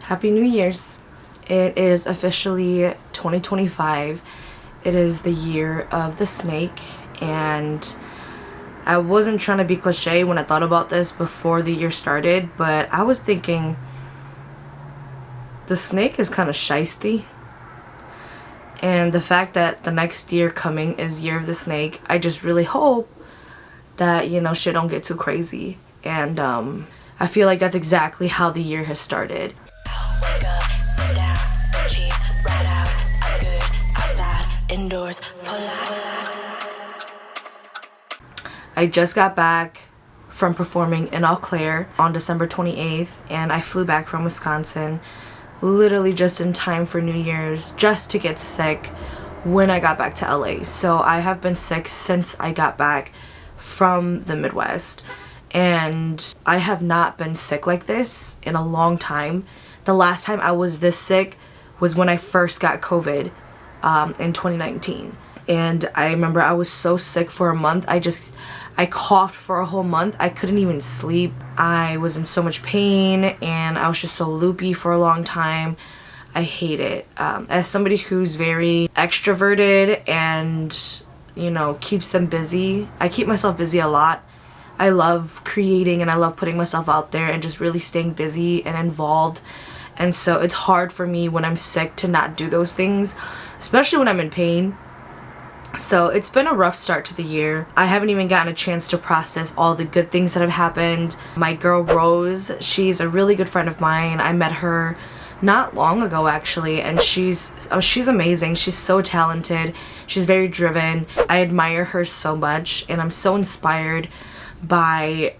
Happy New Year's. It is officially 2025. It is the year of the snake, and I wasn't trying to be cliche when I thought about this before the year started, but I was thinking the snake is kind of shiesty. And the fact that the next year coming is Year of the Snake, I just really hope that, shit don't get too crazy. And I feel like that's exactly how the year has started. Wake up, sit down, keep right out. I'm good outside, indoors, pull out. I just got back from performing in Eau Claire on December 28th, and I flew back from Wisconsin literally just in time for New Year's, just to get sick when I got back to LA. So I have been sick since I got back from the Midwest, and I have not been sick like this in a long time. The last time I was this sick was when I first got COVID in 2019. And I remember I was so sick for a month. I coughed for a whole month. I couldn't even sleep. I was in so much pain, and I was just so loopy for a long time. I hate it. As somebody who's very extroverted and, keeps them busy, I keep myself busy a lot. I love creating and I love putting myself out there and just really staying busy and involved. And so it's hard for me when I'm sick to not do those things, especially when I'm in pain. So it's been a rough start to the year. I haven't even gotten a chance to process all the good things that have happened. My girl Rose, she's a really good friend of mine. I met her not long ago actually, and she's amazing. She's so talented. She's very driven. I admire her so much, and I'm so inspired by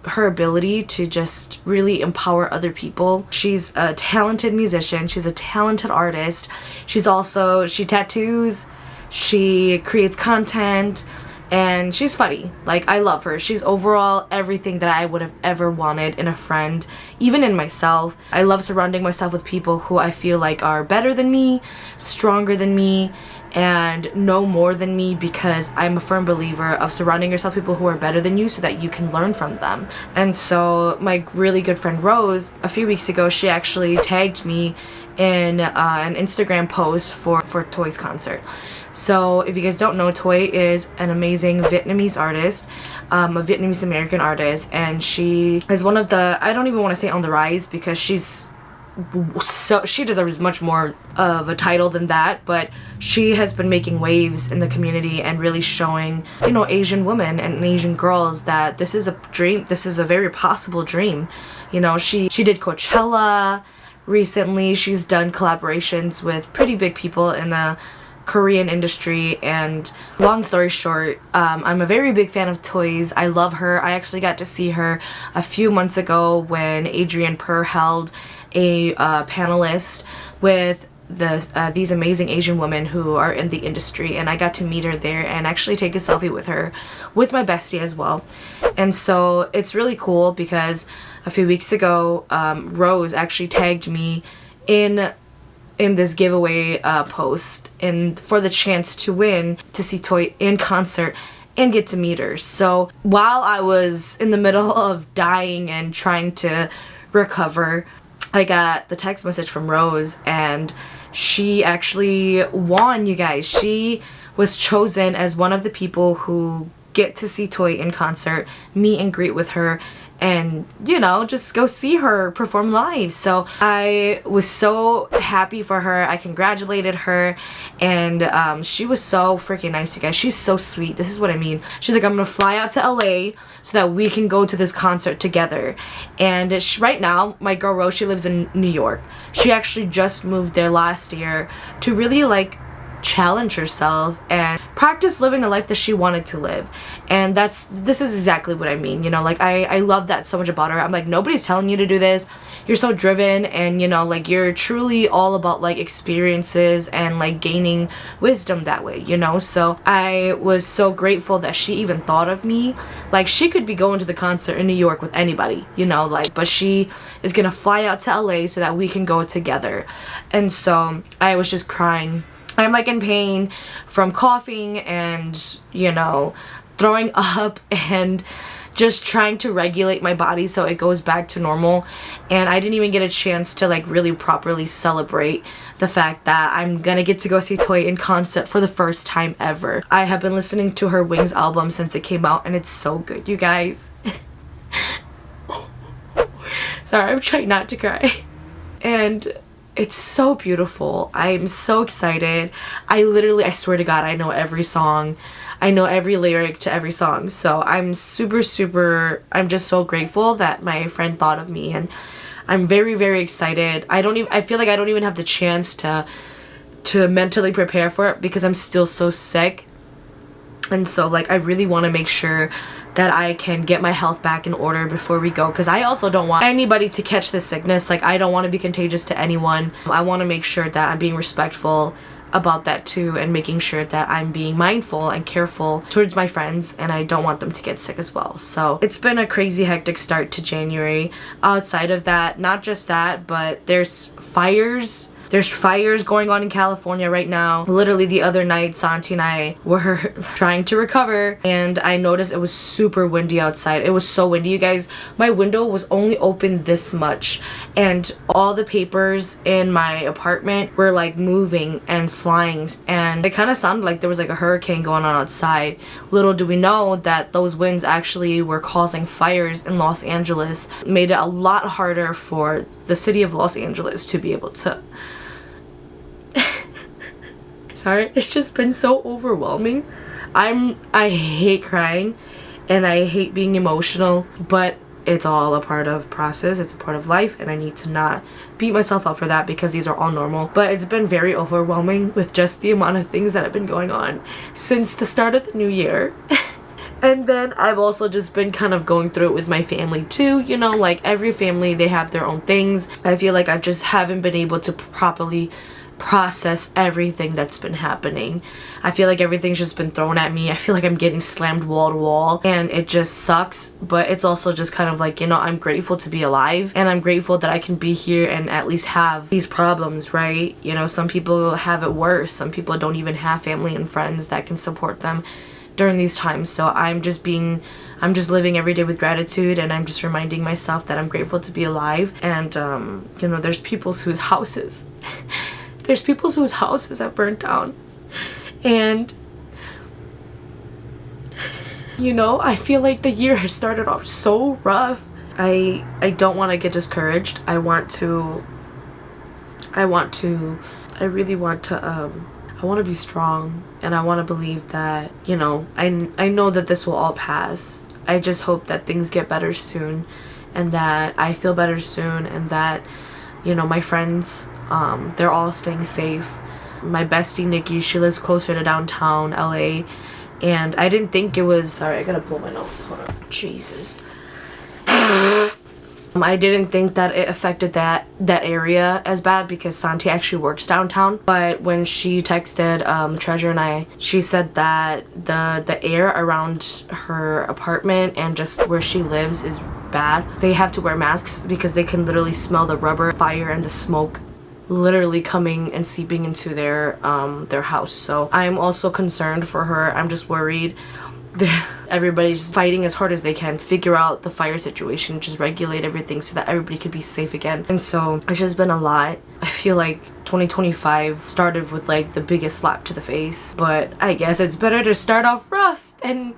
her ability to just really empower other people. She's a talented musician. She's a talented artist. She tattoos. She creates content, and she's funny. Like, I love her. She's overall everything that I would have ever wanted in a friend, even in myself. I love surrounding myself with people who I feel like are better than me, stronger than me, and know more than me, because I'm a firm believer of surrounding yourself with people who are better than you so that you can learn from them. And so my really good friend Rose, a few weeks ago, she actually tagged me in an Instagram post for Toy's concert. So if you guys don't know, Toy is an amazing Vietnamese artist, a Vietnamese American artist, and she is one of the, I don't even want to say on the rise, because she deserves much more of a title than that, but she has been making waves in the community and really showing, Asian women and Asian girls that this is a dream, this is a very possible dream. She did Coachella recently. She's done collaborations with pretty big people in the Korean industry, and long story short, I'm a very big fan of Toys. I love her. I actually got to see her a few months ago when Adrian Per held a panelist with these amazing Asian women who are in the industry, and I got to meet her there and actually take a selfie with her, with my bestie as well. And so it's really cool because a few weeks ago, Rose actually tagged me in this giveaway post, and for the chance to win to see Toy in concert and get to meet her. So while I was in the middle of dying and trying to recover, I got the text message from Rose, and she actually won, you guys. She was chosen as one of the people who get to see Toy in concert, meet and greet with her, and just go see her perform live. So I was so happy for her. I congratulated her, and she was so freaking nice, you guys. She's so sweet. This is what I mean. She's like, I'm gonna fly out to LA so that we can go to this concert together. And right now, my girl Rose, she lives in New York. She actually just moved there last year to really challenge herself and practice living the life that she wanted to live. And this is exactly what I mean. I love that so much about her. I'm like, nobody's telling you to do this. You're so driven, and you're truly all about experiences and gaining wisdom that way, so I was so grateful that she even thought of me. She could be going to the concert in New York with anybody, but she is gonna fly out to LA so that we can go together. And so I was just crying. I'm in pain from coughing and throwing up and just trying to regulate my body so it goes back to normal. And I didn't even get a chance to like really properly celebrate the fact that I'm gonna get to go see Toy in concert for the first time ever. I have been listening to her Wings album since it came out, and it's so good, you guys. Sorry, I'm trying not to cry. And it's so beautiful. I'm so excited. I swear to God, I know every song. I know every lyric to every song. So I'm I'm just so grateful that my friend thought of me, and I'm very, very excited. I feel like I don't even have the chance to mentally prepare for it because I'm still so sick. And so like I really want to make sure that I can get my health back in order before we go, because I also don't want anybody to catch this sickness. Like I don't want to be contagious to anyone. I want to make sure that I'm being respectful about that too, and making sure that I'm being mindful and careful towards my friends, and I don't want them to get sick as well. So it's been a crazy hectic start to January. Outside of that, not just that, but there's fires going on in California right now. Literally the other night, Santi and I were trying to recover, and I noticed it was super windy outside. It was so windy, you guys. My window was only open this much, and all the papers in my apartment were like moving and flying, and it kind of sounded like there was like a hurricane going on outside. Little do we know that those winds actually were causing fires in Los Angeles. Made it a lot harder for the city of Los Angeles to be able to sorry, it's just been so overwhelming. I hate crying and I hate being emotional, but it's all a part of process. It's a part of life, and I need to not beat myself up for that because these are all normal. But it's been very overwhelming with just the amount of things that have been going on since the start of the new year. And then I've also just been kind of going through it with my family too, you know, like every family, they have their own things. I feel like I've just haven't been able to properly process everything that's been happening. I feel like everything's just been thrown at me. I feel like I'm getting slammed wall to wall, and it just sucks. But it's also just kind of like, you know, I'm grateful to be alive, and I'm grateful that I can be here and at least have these problems, right? You know, some people have it worse. Some people don't even have family and friends that can support them during these times. So I'm just living every day with gratitude, and I'm just reminding myself that I'm grateful to be alive. And you know, there's people whose houses have burnt down, and you know, I feel like the year has started off so rough. I don't want to get discouraged. I really want to be strong, and I want to believe that, you know, I know that this will all pass. I just hope that things get better soon, and that I feel better soon, and that, you know, my friends, they're all staying safe. My bestie Nikki, she lives closer to downtown LA, and I didn't think it was, sorry, I gotta blow my nose, hold on, Jesus. I didn't think that it affected that area as bad because Santi actually works downtown. But when she texted Treasure and I, she said that the air around her apartment and just where she lives is bad. They have to wear masks because they can literally smell the rubber fire and the smoke literally coming and seeping into their house. So I'm also concerned for her. I'm just worried. Everybody's fighting as hard as they can to figure out the fire situation, just regulate everything so that everybody could be safe again. And so it's just been a lot. I feel like 2025 started with like the biggest slap to the face, but I guess it's better to start off rough than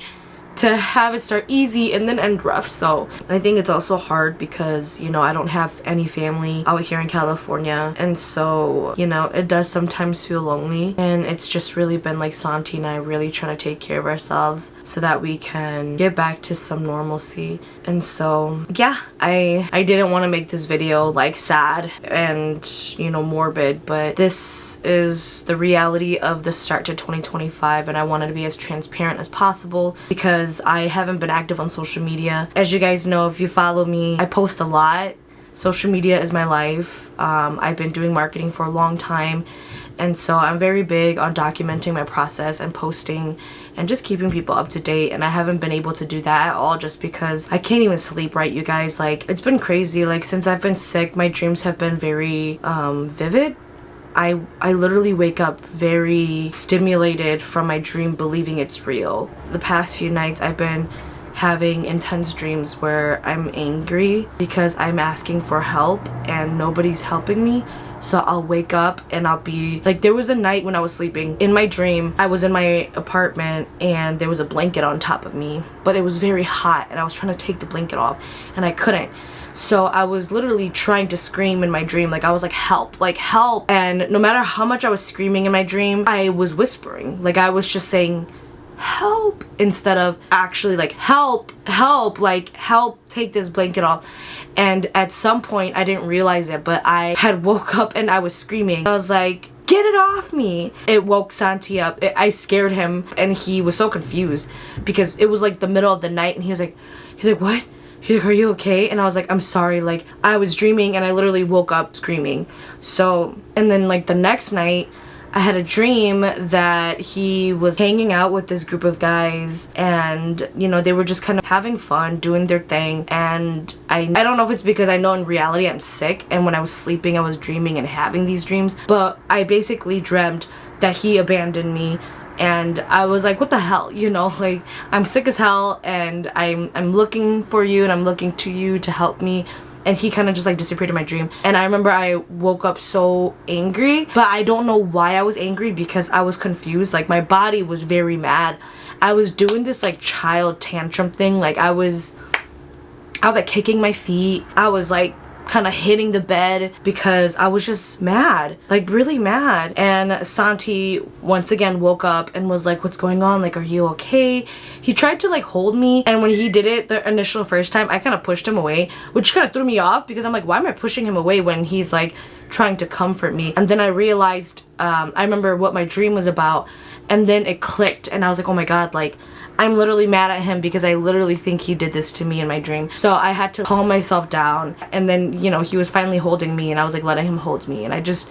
to have it start easy and then end rough. So I think it's also hard because, you know, I don't have any family out here in California, and so, you know, it does sometimes feel lonely. And it's just really been like Santi and I really trying to take care of ourselves so that we can get back to some normalcy. And so yeah, I didn't want to make this video like sad and, you know, morbid, but this is the reality of the start to 2025, and I wanted to be as transparent as possible because I haven't been active on social media. As you guys know, if you follow me, I post a lot. Social media is my life. I've been doing marketing for a long time, and so I'm very big on documenting my process and posting and just keeping people up to date, and I haven't been able to do that at all just because I can't even sleep right, you guys. Like, it's been crazy. Like, since I've been sick, my dreams have been very vivid. I literally wake up very stimulated from my dream, believing it's real. The past few nights I've been having intense dreams where I'm angry because I'm asking for help and nobody's helping me. So I'll wake up and I'll be like, there was a night when I was sleeping in my dream. I was in my apartment and there was a blanket on top of me, but it was very hot and I was trying to take the blanket off and I couldn't. So I was literally trying to scream in my dream. Like I was like, help, like help. And no matter how much I was screaming in my dream, I was whispering. Like I was just saying help instead of actually like help, like help, take this blanket off. And at some point I didn't realize it, but I had woke up and I was screaming. I was like, get it off me. It woke Santi up. I scared him and he was so confused because it was like the middle of the night and he's like what? He's like, are you okay? And I was like, I'm sorry, like I was dreaming and I literally woke up screaming. So, and then like the next night I had a dream that he was hanging out with this group of guys and, you know, they were just kind of having fun, doing their thing. And I don't know if it's because I know in reality I'm sick and when I was sleeping I was dreaming and having these dreams, but I basically dreamt that he abandoned me. And I was like, what the hell, you know, like I'm sick as hell and I'm looking for you and I'm looking to you to help me. And he kind of just like disappeared in my dream. And I remember I woke up so angry, but I don't know why I was angry because I was confused. Like my body was very mad. I was doing this like child tantrum thing. Like I was like kicking my feet. I was like kind of hitting the bed because I was just mad, like really mad. And Santi once again woke up and was like, what's going on? Like, are you okay? He tried to like hold me, and when he did it the initial first time, I kind of pushed him away, which kind of threw me off because I'm like, why am I pushing him away when he's like trying to comfort me? And then I realized, I remember what my dream was about, and then it clicked and I was like, oh my god, like I'm literally mad at him because I literally think he did this to me in my dream. So I had to calm myself down, and then, you know, he was finally holding me and I was like letting him hold me, and I just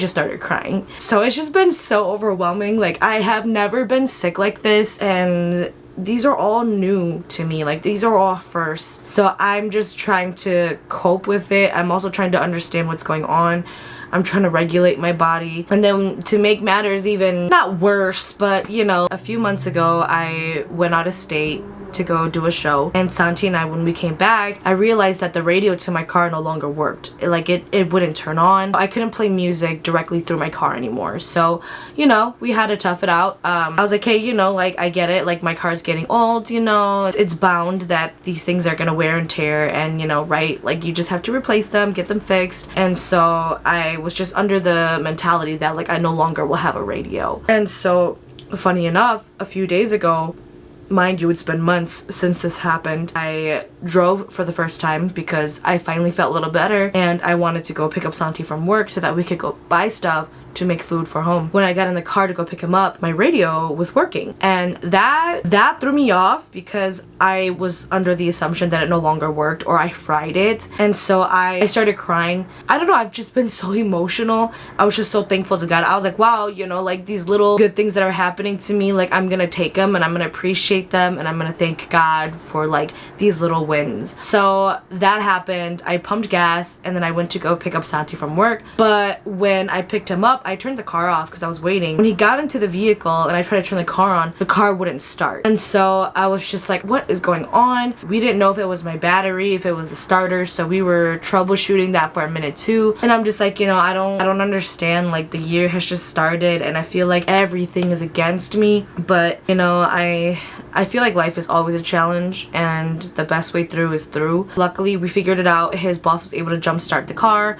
started crying. So it's just been so overwhelming. Like I have never been sick like this, and these are all new to me. Like these are all firsts. So I'm just trying to cope with it. I'm also trying to understand what's going on. I'm trying to regulate my body. And then to make matters even not worse, but you know, a few months ago I went out of state to go do a show, and Santi and I, when we came back, I realized that the radio to my car no longer worked. It wouldn't turn on. I couldn't play music directly through my car anymore. So, you know, we had to tough it out. I was like, hey, you know, like I get it, like my car's getting old, you know, it's bound that these things are gonna wear and tear, and you know, right, like you just have to replace them, get them fixed. And so I was just under the mentality that like I no longer will have a radio. And so funny enough, a few days ago, mind you, it's been months since this happened, I drove for the first time because I finally felt a little better and I wanted to go pick up Santi from work so that we could go buy stuff to make food for home. When I got in the car to go pick him up, my radio was working, and that threw me off because I was under the assumption that it no longer worked, or I fried it. And so I started crying. I don't know, I've just been so emotional. I was just so thankful to God. I was like, wow, you know, like these little good things that are happening to me, like I'm gonna take them and I'm gonna appreciate them and I'm gonna thank God for like these little wins. So that happened. I pumped gas and then I went to go pick up Santi from work. But when I picked him up, I turned the car off because I was waiting. When he got into the vehicle and I tried to turn the car on, the car wouldn't start. And so I was just like, what is going on? We didn't know if it was my battery, if it was the starter, so we were troubleshooting that for a minute too. And I'm just like, you know, I don't understand. Like the year has just started and I feel like everything is against me. But you know, I feel like life is always a challenge and the best way through is through. Luckily, we figured it out. His boss was able to jumpstart the car.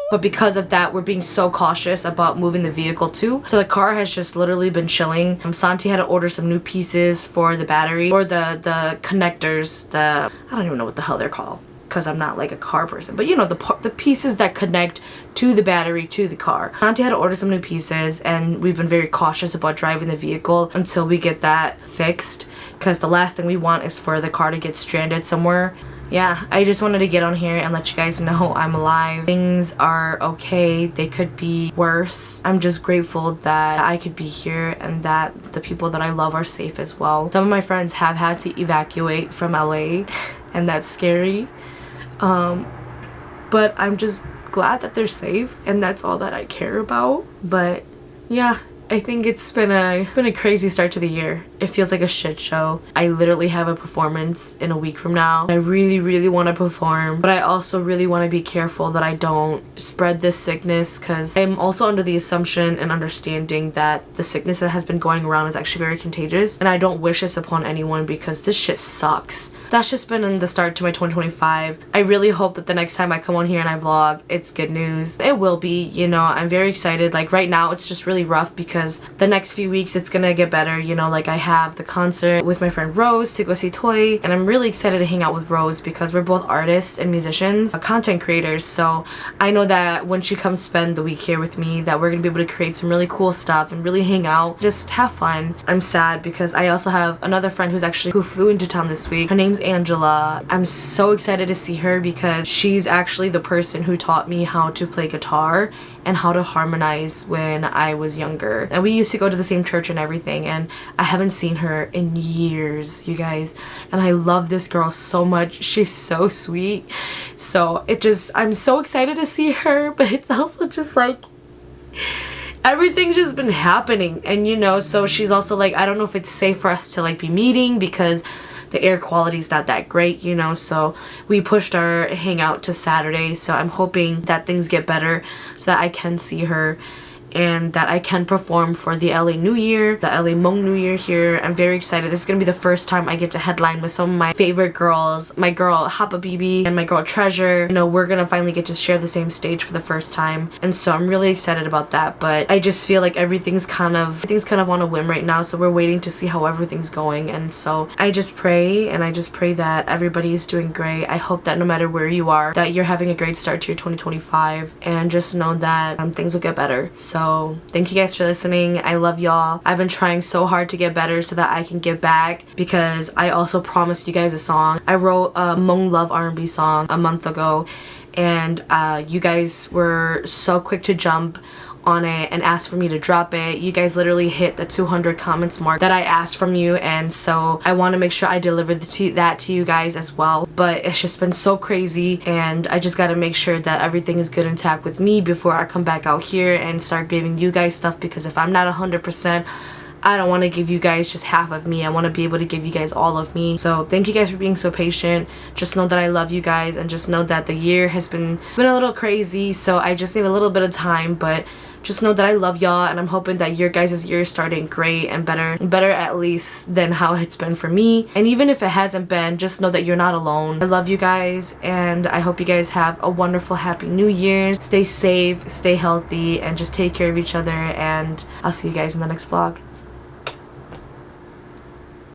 But because of that, we're being so cautious about moving the vehicle too. So the car has just literally been chilling. Santi had to order some new pieces for the battery, or the connectors, I don't even know what the hell they're called because I'm not like a car person, but you know, the pieces that connect to the battery to the car. Santi had to order some new pieces, and we've been very cautious about driving the vehicle until we get that fixed, because the last thing we want is for the car to get stranded somewhere. Yeah, I just wanted to get on here and let you guys know I'm alive. Things are okay. They could be worse. I'm just grateful that I could be here and that the people that I love are safe as well. Some of my friends have had to evacuate from LA and that's scary. But I'm just glad that they're safe, and that's all that I care about. But yeah, I think it's been a crazy start to the year. It feels like a shit show. I literally have a performance in a week from now. I really, really want to perform, but I also really want to be careful that I don't spread this sickness, because I'm also under the assumption and understanding that the sickness that has been going around is actually very contagious, and I don't wish this upon anyone because this shit sucks. That's just been in the start to my 2025. I really hope that the next time I come on here and I vlog, it's good news. It will be, you know, I'm very excited. Like right now, it's just really rough because the next few weeks it's gonna get better, you know, like I have the concert with my friend Rose to go see Toy, and I'm really excited to hang out with Rose because we're both artists and musicians, content creators, so I know that when she comes spend the week here with me that we're gonna be able to create some really cool stuff and really hang out, just have fun. I'm sad because I also have another friend who flew into town this week. Her name's Angela. I'm so excited to see her because she's actually the person who taught me how to play guitar and how to harmonize when I was younger. And we used to go to the same church and everything, and I haven't seen her in years, you guys. And I love this girl so much. She's so sweet. So I'm so excited to see her, but it's also just like, everything's just been happening. And you know, so she's also like, I don't know if it's safe for us to like be meeting because the air quality is not that great, you know, so we pushed our hangout to Saturday. So I'm hoping that things get better so that I can see her and that I can perform for the LA New Year, the LA Hmong New Year here. I'm very excited. This is gonna be the first time I get to headline with some of my favorite girls. My girl Hapa Bibi and my girl Treasure. You know, we're gonna finally get to share the same stage for the first time. And so I'm really excited about that. But I just feel like everything's kind of on a whim right now. So we're waiting to see how everything's going. And so I just pray, and I just pray that everybody is doing great. I hope that no matter where you are, that you're having a great start to your 2025. And just know that things will get better. So thank you guys for listening. I love y'all. I've been trying so hard to get better so that I can give back, because I also promised you guys a song. I wrote a Hmong love R&B song a month ago, and you guys were so quick to jump on it and asked for me to drop it. You guys literally hit the 200 comments mark that I asked from you, and so I want to make sure I deliver that to you guys as well. But it's just been so crazy, and I just got to make sure that everything is good intact with me before I come back out here and start giving you guys stuff, because if I'm not 100%, I don't want to give you guys just half of me. I want to be able to give you guys all of me. So thank you guys for being so patient. Just know that I love you guys, and just know that the year has been a little crazy, so I just need a little bit of time. But just know that I love y'all, and I'm hoping that your guys' year is starting great and better at least than how it's been for me. And even if it hasn't been, just know that you're not alone. I love you guys, and I hope you guys have a wonderful, happy New Year's. Stay safe, stay healthy, and just take care of each other, and I'll see you guys in the next vlog.